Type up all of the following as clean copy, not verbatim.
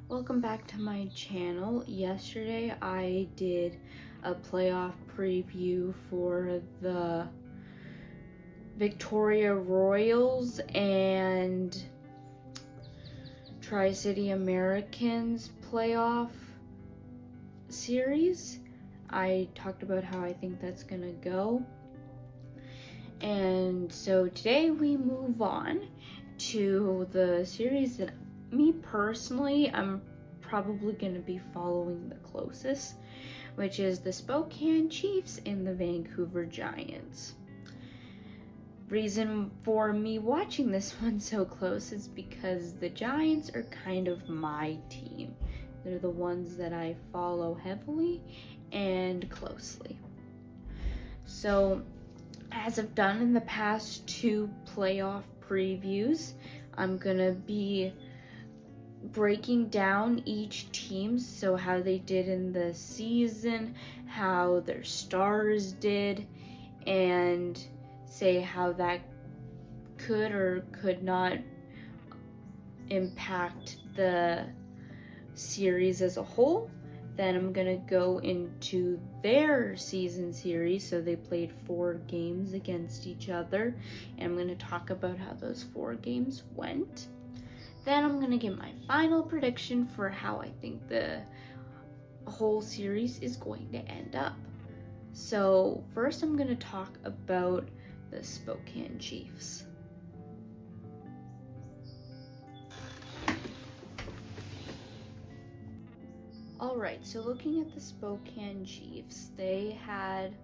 Welcome back to my channel. Yesterday I did a playoff preview for the Victoria Royals and Tri-City Americans playoff series. I talked about how I think that's gonna go. And so today we move on to the series that me personally, I'm probably going to be following the closest, which is the Spokane Chiefs and the Vancouver Giants. Reason for me watching this one so close is because the Giants are kind of my team. They're the ones that I follow heavily and closely. So, as I've done in the past two playoff previews, I'm gonna be breaking down each team, so how they did in the season, how their stars did, and say how that could or could not impact the series as a whole. Then I'm gonna go into their season series. So they played 4 games against each other, and I'm gonna talk about how those 4 games went. Then I'm gonna give my final prediction for how I think the whole series is going to end up. So first I'm gonna talk about the Spokane Chiefs. Alright, so looking at the Spokane Chiefs, they had a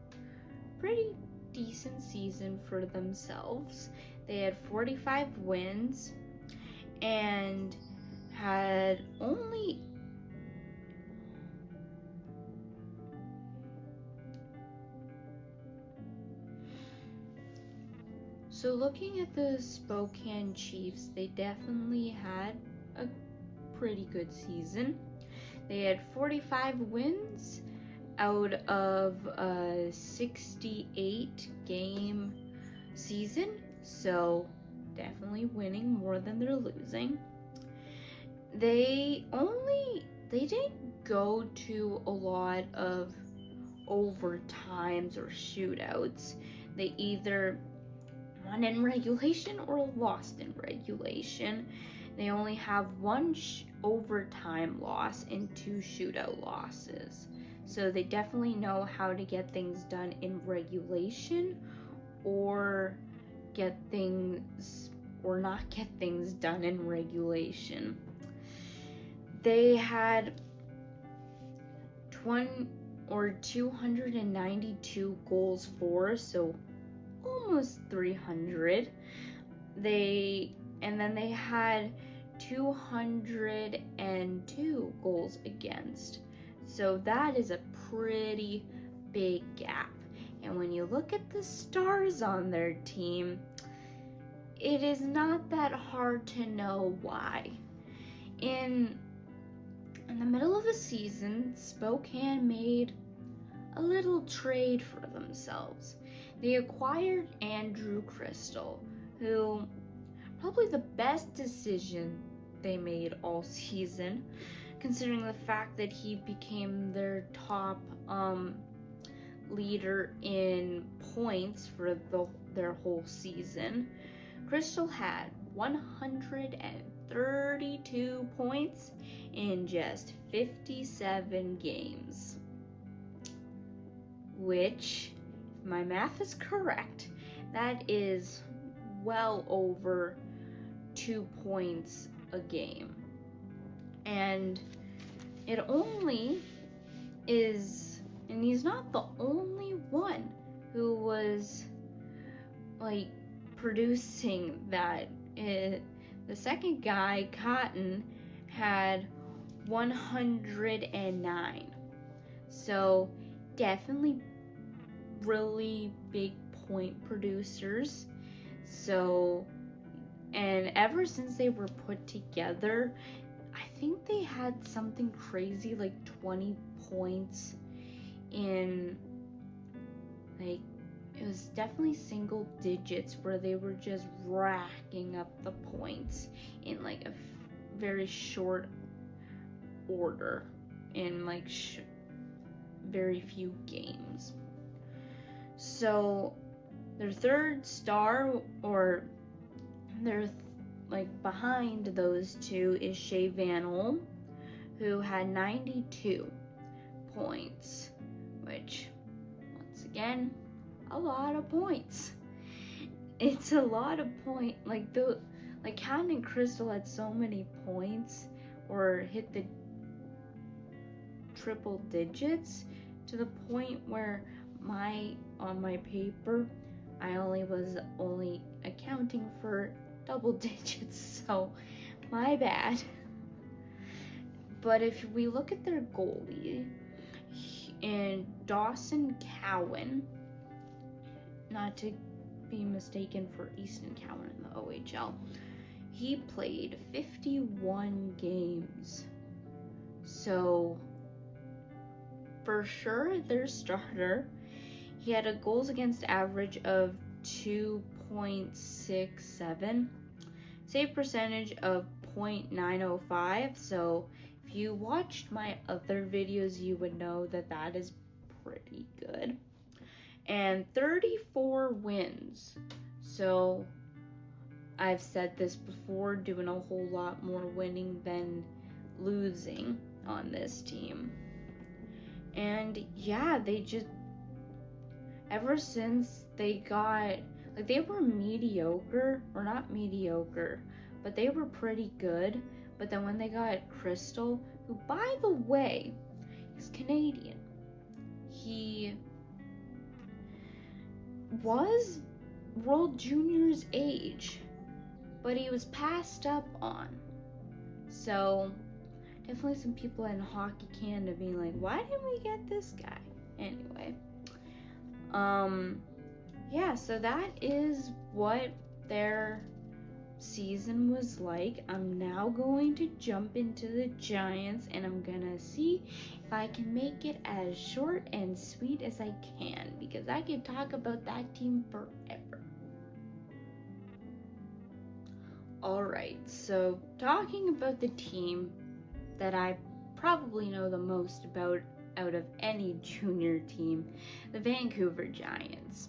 pretty decent season for themselves. They had 45 wins and had only So looking at the Spokane Chiefs, they definitely had a pretty good season. They had 45 wins out of a 68 game season, so definitely winning more than they're losing. They didn't go to a lot of overtimes or shootouts. They either won in regulation or lost in regulation. They only have 1 overtime loss and 2 shootout losses. So they definitely know how to get things done in regulation or not get things done in regulation. They had 292 goals for, so almost 300. And then they had 202 goals against. So that is a pretty big gap. And when you look at the stars on their team, it is not that hard to know why. In the middle of the season, Spokane made a little trade for themselves. They acquired Andrew Crystal, who probably the best decision they made all season, considering the fact that he became their top leader in points for their whole season. Crystal had 132 points in just 57 games, which, if my math is correct, that is well over 2 points a game. And he's not the only one who was producing that. The second guy, Cotton, had 109. So definitely really big point producers. So, and ever since they were put together, I think they had something crazy like 20 points in it was definitely single digits where they were just racking up the points in like a very short order in like very few games. So their third star, or their like behind those two, is Shea Van Olm, who had 92 points, which, once again, a lot of points. It's a lot of points. Like Cat and Crystal had so many points, or hit the triple digits, to the point where on my paper I was only accounting for double digits, so my bad. But if we look at their goalie, in Dawson Cowan, not to be mistaken for Easton Cowan in the OHL, he played 51 games. So for sure, their starter. He had a goals against average of 2.67, save percentage of .905. So if you watched my other videos, you would know that is pretty good. And 34 wins. So I've said this before, doing a whole lot more winning than losing on this team. And yeah, they just, ever since they got, like, they were mediocre, or not mediocre, but they were pretty good. But then when they got Crystal, who, by the way, is Canadian, he was World Juniors age, but he was passed up on. So definitely some people in Hockey Canada being like, why didn't we get this guy? Anyway, yeah, so that is what their season was like. I'm now going to jump into the Giants, and I'm gonna see if I can make it as short and sweet as I can, because I could talk about that team forever. Alright, so talking about the team that I probably know the most about out of any junior team, the Vancouver Giants.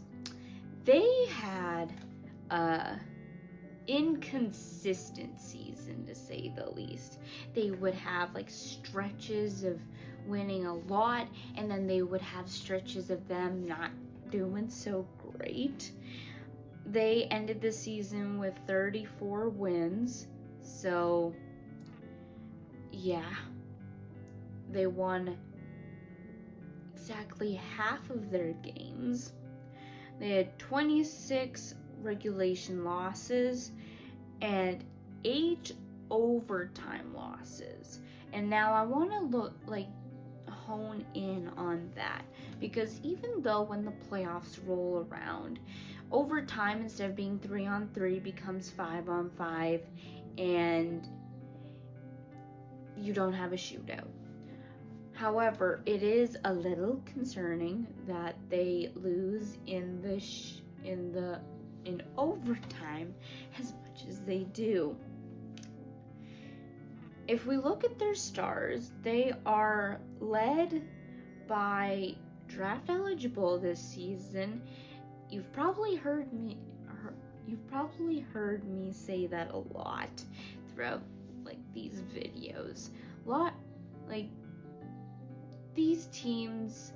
They had inconsistent season, to say the least. They would have like stretches of winning a lot, and then they would have stretches of them not doing so great. They ended the season with 34 wins, so yeah, they won exactly half of their games. They had 26 regulation losses and 8 overtime losses. And now I want to hone in on that, because even though when the playoffs roll around, overtime, instead of being 3-on-3, becomes 5-on-5, and you don't have a shootout. However, it is a little concerning that they lose in overtime as much as they do. If we look at their stars, they are led by draft eligible this season. You've probably heard me say that a lot throughout these videos. These teams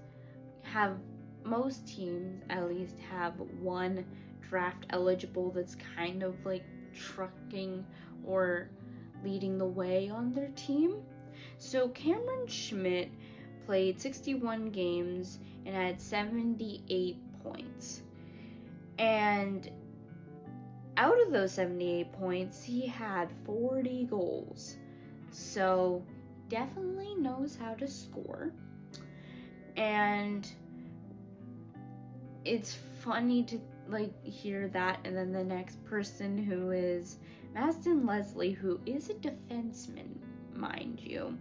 have, most teams at least, have one draft eligible that's kind of trucking or leading the way on their team. So Cameron Schmidt played 61 games and had 78 points. And out of those 78 points, he had 40 goals. So definitely knows how to score. And it's funny to hear that, and then the next person, who is Maston Leslie, who is a defenseman, mind you,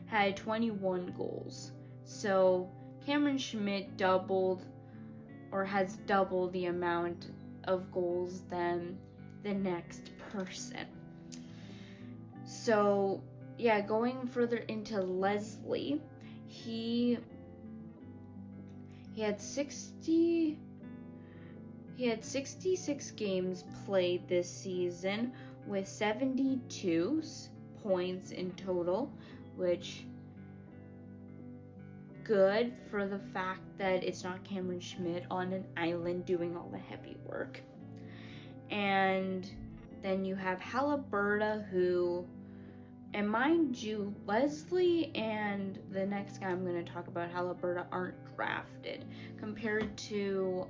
had 21 goals. So Cameron Schmidt has double the amount of goals than the next person. So going further into Leslie, he had 66 games played this season with 72 points in total, which good for the fact that it's not Cameron Schmidt on an island doing all the heavy work. And then you have Haliburton, who, and mind you, Leslie and the next guy I'm going to talk about, Haliburton, aren't drafted compared to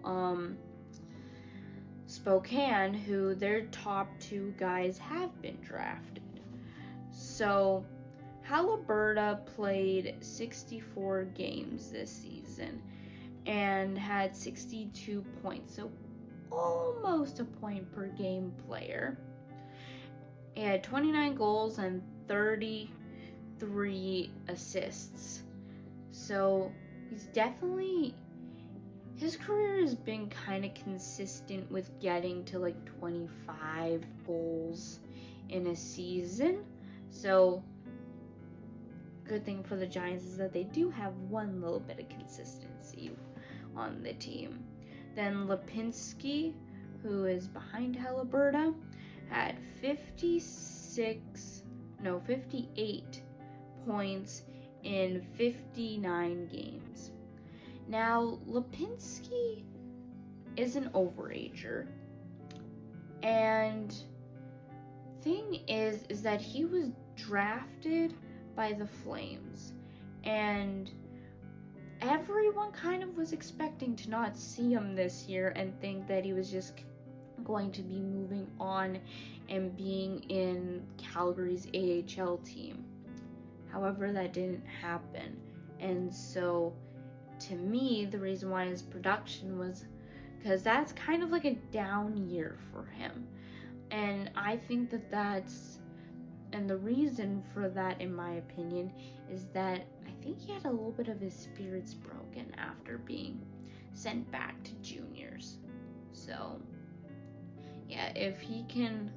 Spokane, who their top two guys have been drafted. So Haliburton played 64 games this season and had 62 points, so almost a point per game player. He had 29 goals and 33 assists. So his career has been kind of consistent with getting to like 25 goals in a season. So good thing for the Giants is that they do have one little bit of consistency on the team. Then Lipinski, who is behind Haliburton, had 58 points in 59 games. Now, Lipinski is an overager, and thing is that he was drafted by the Flames, and everyone kind of was expecting to not see him this year and think that he was just going to be moving on and being in Calgary's AHL team. However, that didn't happen, and so to me, the reason why his production was because that's kind of like a down year for him, and I think and the reason for that, in my opinion, is that I think he had a little bit of his spirits broken after being sent back to juniors. So yeah, if he can,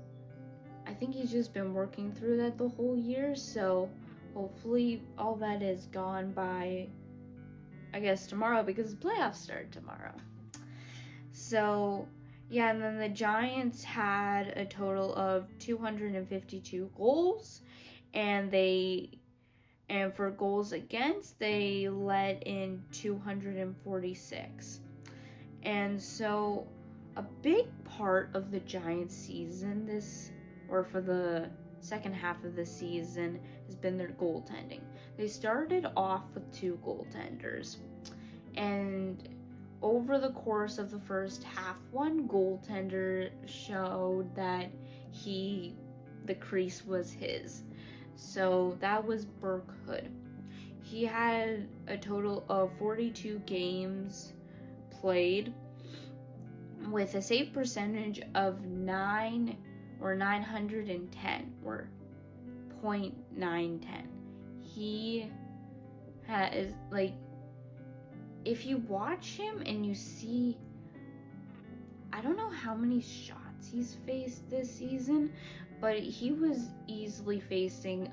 I think he's just been working through that the whole year, so hopefully all that is gone by, I guess, tomorrow, because the playoffs start tomorrow. So yeah, and then the Giants had a total of 252 goals, and for goals against, they let in 246. And so a big part of the Giants season for the second half of the season, has been their goaltending. They started off with 2 goaltenders, and over the course of the first half, one goaltender showed that the crease was his. So that was Burke Hood. He had a total of 42 games played with a save percentage of 910 or .910. He has, like, if you watch him and you see, I don't know how many shots he's faced this season, but he was easily facing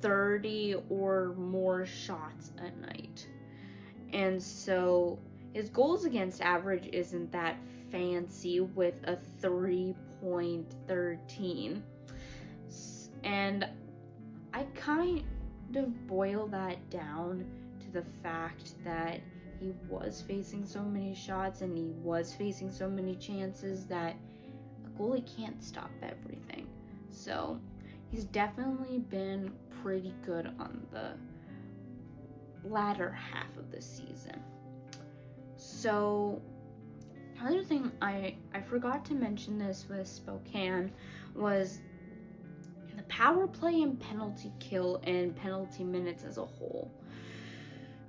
30 or more shots a night. And so his goals against average isn't that fancy with a 3.13. And I kind of boil that down to the fact that he was facing so many shots and he was facing so many chances that a goalie can't stop everything. So he's definitely been pretty good on the latter half of the season. So another thing I forgot to mention this with Spokane was the power play and penalty kill and penalty minutes as a whole.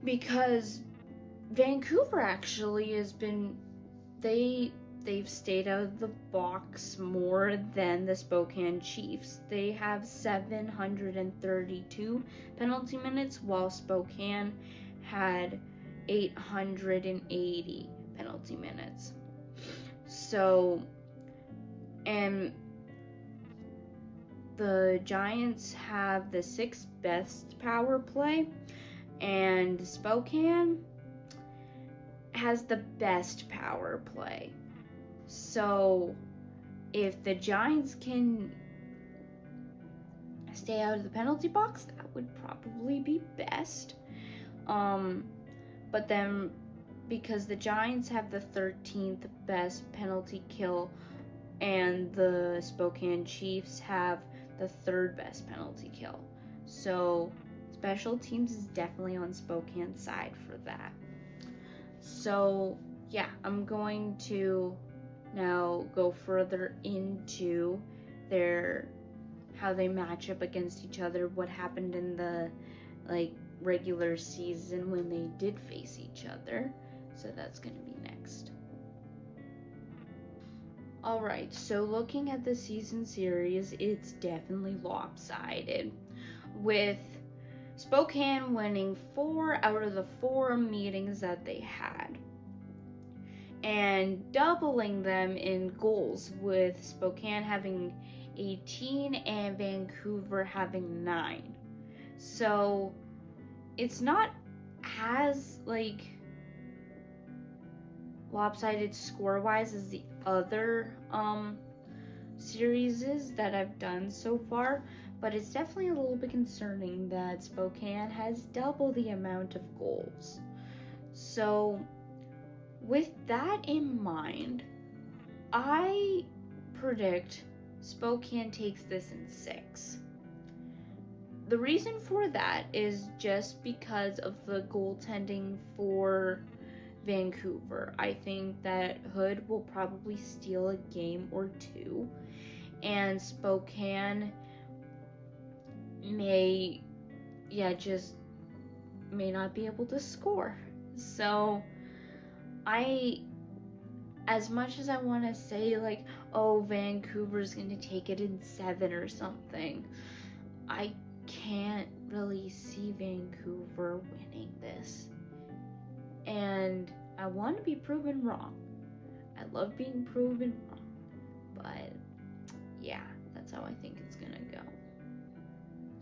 Because Vancouver actually has been, they've stayed out of the box more than the Spokane Chiefs. They have 732 penalty minutes, while Spokane had 880 penalty minutes. So, and the Giants have the 6th best power play, and Spokane has the best power play. So if the Giants can stay out of the penalty box, that would probably be best. But then because the Giants have the 13th best penalty kill and the Spokane Chiefs have the 3rd best penalty kill. So special teams is definitely on Spokane's side for that. So yeah, I'm going to now go further into how they match up against each other, what happened in the regular season when they did face each other. So that's going to be next. Alright, so looking at the season series, it's definitely lopsided, with Spokane winning 4 out of the 4 meetings that they had, and doubling them in goals, with Spokane having 18 and Vancouver having 9. So it's not as lopsided score-wise as the other series that I've done so far, but it's definitely a little bit concerning that Spokane has double the amount of goals. So with that in mind, I predict Spokane takes this in 6. The reason for that is just because of the goaltending for Vancouver. I think that Hood will probably steal a game or 2, and Spokane may not be able to score. So as much as I want to say Vancouver's going to take it in 7 or something, I can't really see Vancouver winning this. And I want to be proven wrong. I love being proven wrong. But yeah, that's how I think it's going to go.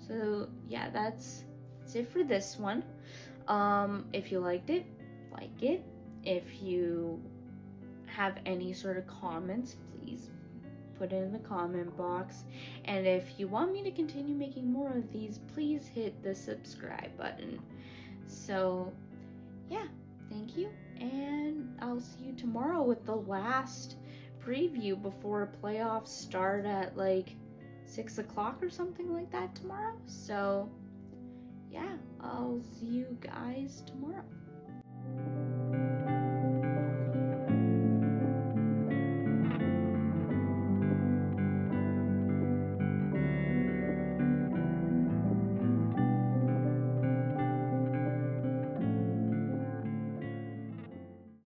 So yeah, that's it for this one. If you liked it, like it. If you have any sort of comments, please put it in the comment box. And if you want me to continue making more of these, please hit the subscribe button. So yeah, thank you, and I'll see you tomorrow with the last preview before playoffs start at 6 o'clock or something like that tomorrow. So yeah, I'll see you guys tomorrow.